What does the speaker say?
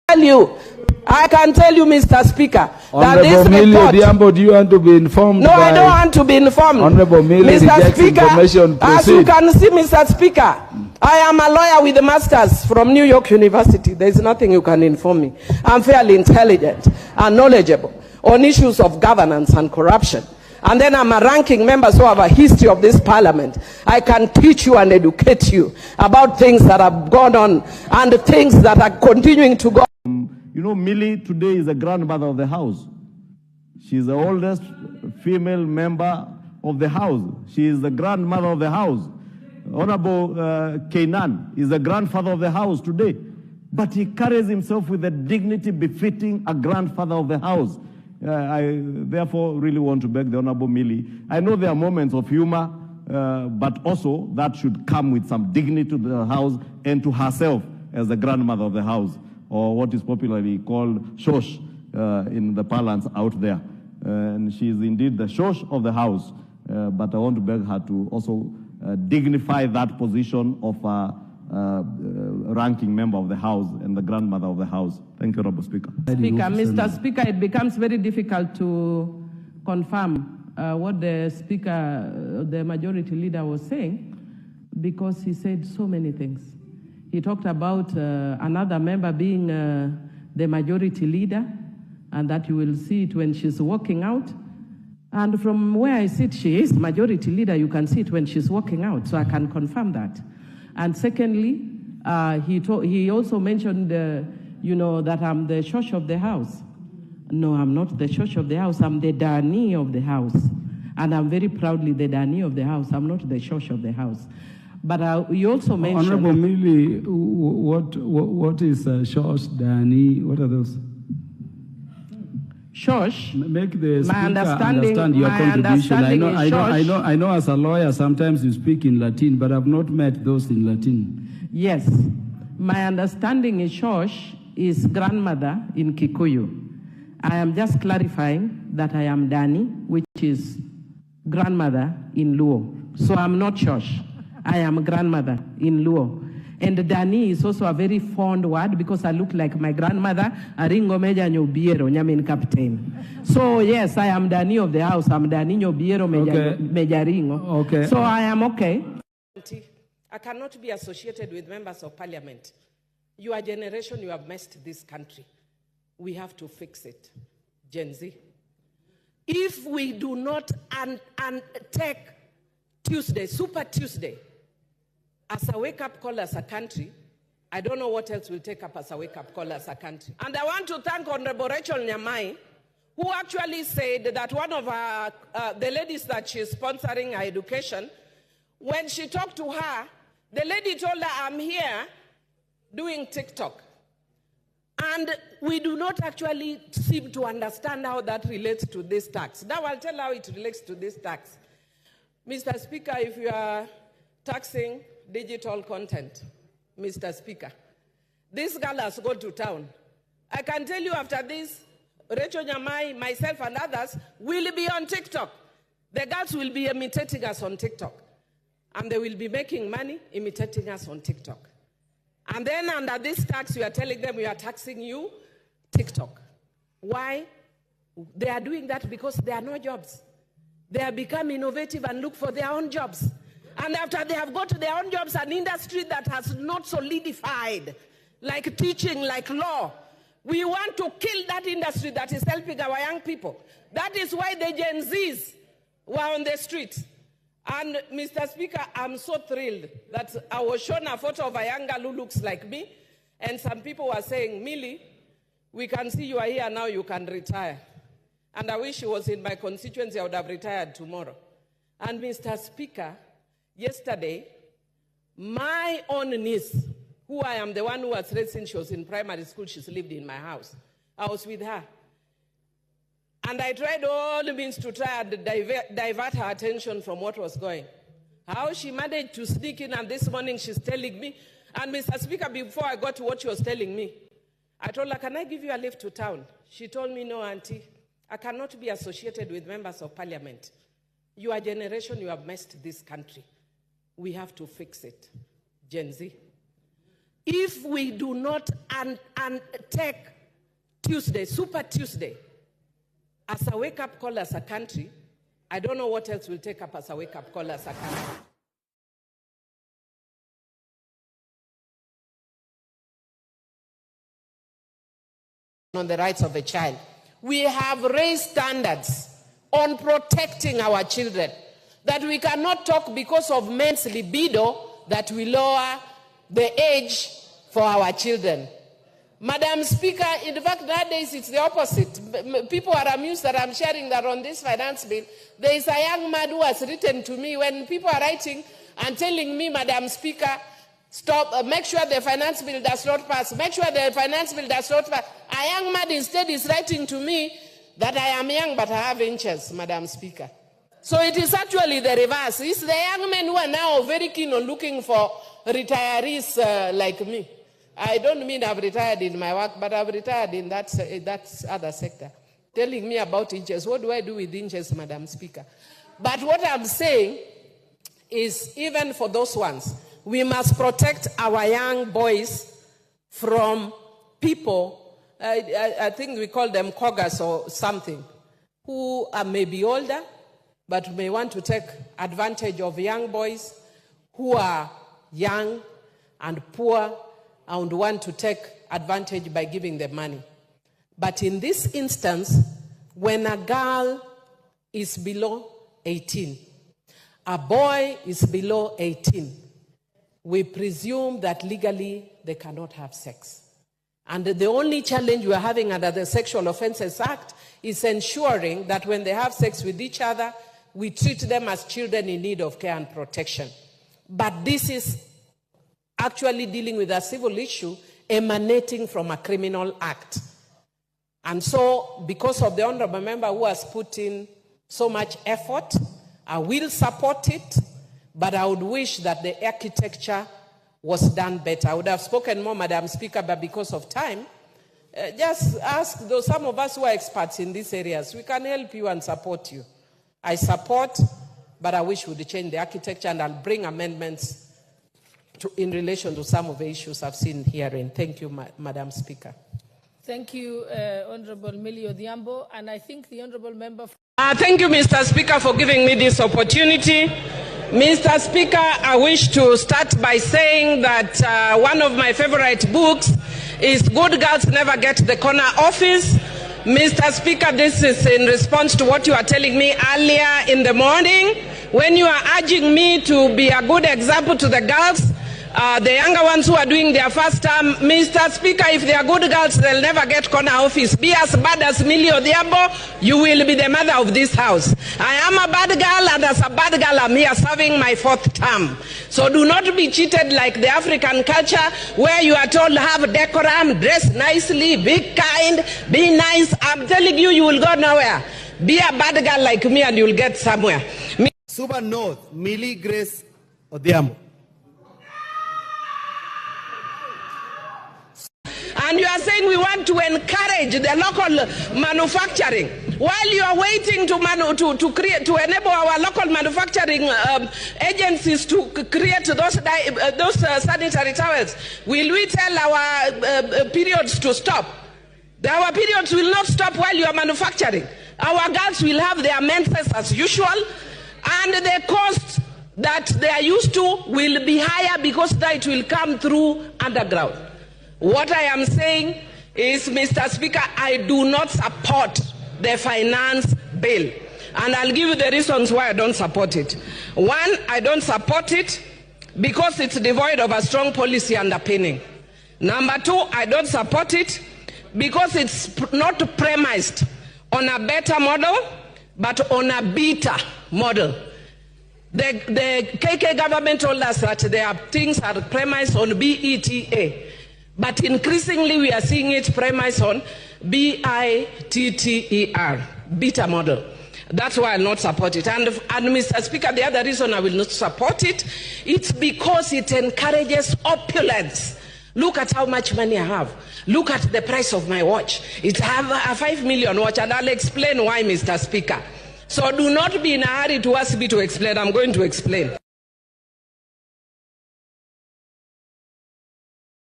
I can tell you, Mr. Speaker, that this report... Odhiambo, do you want to be informed? No, I don't want to be informed. Honorable Millie Mr. Speaker, information. as you can see, Mr. Speaker, I am a lawyer with a master's from New York University. There is nothing you can inform me. I'm fairly intelligent and knowledgeable on issues of governance and corruption. And then I'm a ranking member, so I have a history of this parliament. I can teach you and educate you about things that have gone on and the things that are continuing to go. You know, Millie today is the grandmother of the house. She is the oldest female member of the house. She is the grandmother of the house. Honorable Kainan is the grandfather of the house today. But he carries himself with a dignity befitting a grandfather of the house. I therefore really want to beg the Honorable Millie. I know there are moments of humor, but also that should come with some dignity to the house and to herself as the grandmother of the house, or what is popularly called shosh in the parlance out there. And she is indeed the shosh of the house, but I want to beg her to also dignify that position of a ranking member of the House and the grandmother of the House. Thank you, Honorable Speaker. Mr. Speaker, it becomes very difficult to confirm what the Speaker, the Majority Leader was saying, because he said so many things. He talked about another member being the Majority Leader, and that you will see it when she's walking out. And from where I sit, she is Majority Leader. You can see it when she's walking out, so I can confirm that. And secondly, he also mentioned, you know, that I'm the shosh of the house. No, I'm not the shosh of the house. I'm the Dani of the house. And I'm very proudly the Dani of the house. I'm not the shosh of the house. But you also mentioned... Honorable Millie, what is shosh, Dani? What are those? Shosh. Make the speaker understand your contribution. I know as a lawyer sometimes you speak in Latin, but I've not met those in Latin. Yes. My understanding is shosh is grandmother in Kikuyu. I am just clarifying that I am Dani, which is grandmother in Luo. So I'm not shosh. I am grandmother in Luo. And Dani is also a very fond word because I look like my grandmother, Aringo Meja Nyobiero, Nyamin Captain. So yes, I am Dani of the house. I'm Dani Nyobiero Meja Ringo. Okay. So I am okay. I cannot be associated with members of parliament. Your generation, you have messed this country. We have to fix it. Gen Z. If we do not take Tuesday, Super Tuesday, as a wake-up call as a country, I don't know what else will take up as a wake-up call as a country. And I want to thank Honorable Rachel Nyamai, who actually said that one of the ladies that she's sponsoring her education, when she talked to her, the lady told her, I'm here doing TikTok. And we do not actually seem to understand how that relates to this tax. Now I'll tell how it relates to this tax. Mr. Speaker, if you are taxing digital content, Mr. Speaker, this girl has gone to town. I can tell you after this, Rachel Nyamai, myself and others will be on TikTok. The girls will be imitating us on TikTok. And they will be making money imitating us on TikTok. And then under this tax, we are telling them we are taxing you, TikTok. Why? They are doing that because there are no jobs. They have become innovative and look for their own jobs. And after they have got to their own jobs, an industry that has not solidified, like teaching, like law, we want to kill that industry that is helping our young people. That is why the Gen Zs were on the streets. And Mr. Speaker, I'm so thrilled that I was shown a photo of a young girl who looks like me, and some people were saying, Millie, we can see you are here now, you can retire. And I wish she was in my constituency, I would have retired tomorrow. And Mr. Speaker, yesterday, my own niece, who I am the one who was raised since she was in primary school, she's lived in my house. I was with her. And I tried all the means to try and divert her attention from what was going. How she managed to sneak in, and this morning she's telling me, and Mr. Speaker, before I got to what she was telling me, I told her, can I give you a lift to town? She told me, no, Auntie, I cannot be associated with members of parliament. Your generation, you have messed this country. We have to fix it. Gen Z. if we do not take Tuesday, Super Tuesday, as a wake-up call as a country, I don't know what else will take up as a wake-up call as a country. On the rights of a child. We have raised standards on protecting our children, that we cannot talk because of men's libido that we lower the age for our children. Madam Speaker, in fact, nowadays it's the opposite. People are amused that I'm sharing that on this finance bill. There is a young man who has written to me, when people are writing and telling me, Madam Speaker, stop, make sure the finance bill does not pass, make sure the finance bill does not pass. A young man instead is writing to me that I am young but I have inches, Madam Speaker. So it is actually the reverse. It's the young men who are now very keen on looking for retirees like me. I don't mean I've retired in my work, but I've retired in that other sector. Telling me about inches. What do I do with inches, Madam Speaker? But what I'm saying is, even for those ones, we must protect our young boys from people, I think we call them coggers or something, who are maybe older, but may want to take advantage of young boys who are young and poor and want to take advantage by giving them money. But in this instance, when a girl is below 18, a boy is below 18, we presume that legally they cannot have sex. And the only challenge we are having under the Sexual Offences Act is ensuring that when they have sex with each other, we treat them as children in need of care and protection. But this is actually dealing with a civil issue emanating from a criminal act. And so, because of the honorable member who has put in so much effort, I will support it, but I would wish that the architecture was done better. I would have spoken more, Madam Speaker, but because of time, just ask some of us who are experts in these areas. We can help you and support you. I support, but I wish we would change the architecture, and I'll bring amendments in relation to some of the issues I've seen herein. Thank you, Madam Speaker. Thank you, Honorable Millie Odhiambo, and I think the Honorable Member... Thank you, Mr. Speaker, for giving me this opportunity. Mr. Speaker, I wish to start by saying that one of my favorite books is Good Girls Never Get the Corner Office. Mr. Speaker, this is in response to what you are telling me earlier in the morning, when you are urging me to be a good example to the girls, the younger ones who are doing their first term. Mr. Speaker, if they are good girls, they'll never get corner office. Be as bad as Millie Odhiambo, you will be the mother of this house. I am a bad girl, and as a bad girl, I'm here serving my 4th term. So do not be cheated like the African culture, where you are told have decorum, dress nicely, be kind, be nice. I'm telling you, you will go nowhere. Be a bad girl like me and you'll get somewhere. Suba North, Millie Grace Odhiambo. And you are saying we want to encourage the local manufacturing, while you are waiting to enable our local manufacturing agencies to create those sanitary towels. Will we tell our periods to stop? Our periods will not stop while you are manufacturing. Our girls will have their menses as usual, and the cost that they are used to will be higher because that will come through underground. What I am saying is, Mr. Speaker, I do not support the finance bill. And I'll give you the reasons why I don't support it. One, I don't support it because it's devoid of a strong policy underpinning. Number two, I don't support it because it's not premised on a better model, but on a beta model. The KK government told us that their things are premised on BETA. But increasingly, we are seeing it premised on BITTER, beta model. That's why I'll not support it. And Mr. Speaker, the other reason I will not support it, it's because it encourages opulence. Look at how much money I have. Look at the price of my watch. It's a 5 million watch, and I'll explain why, Mr. Speaker. So do not be in a hurry to ask me to explain. I'm going to explain.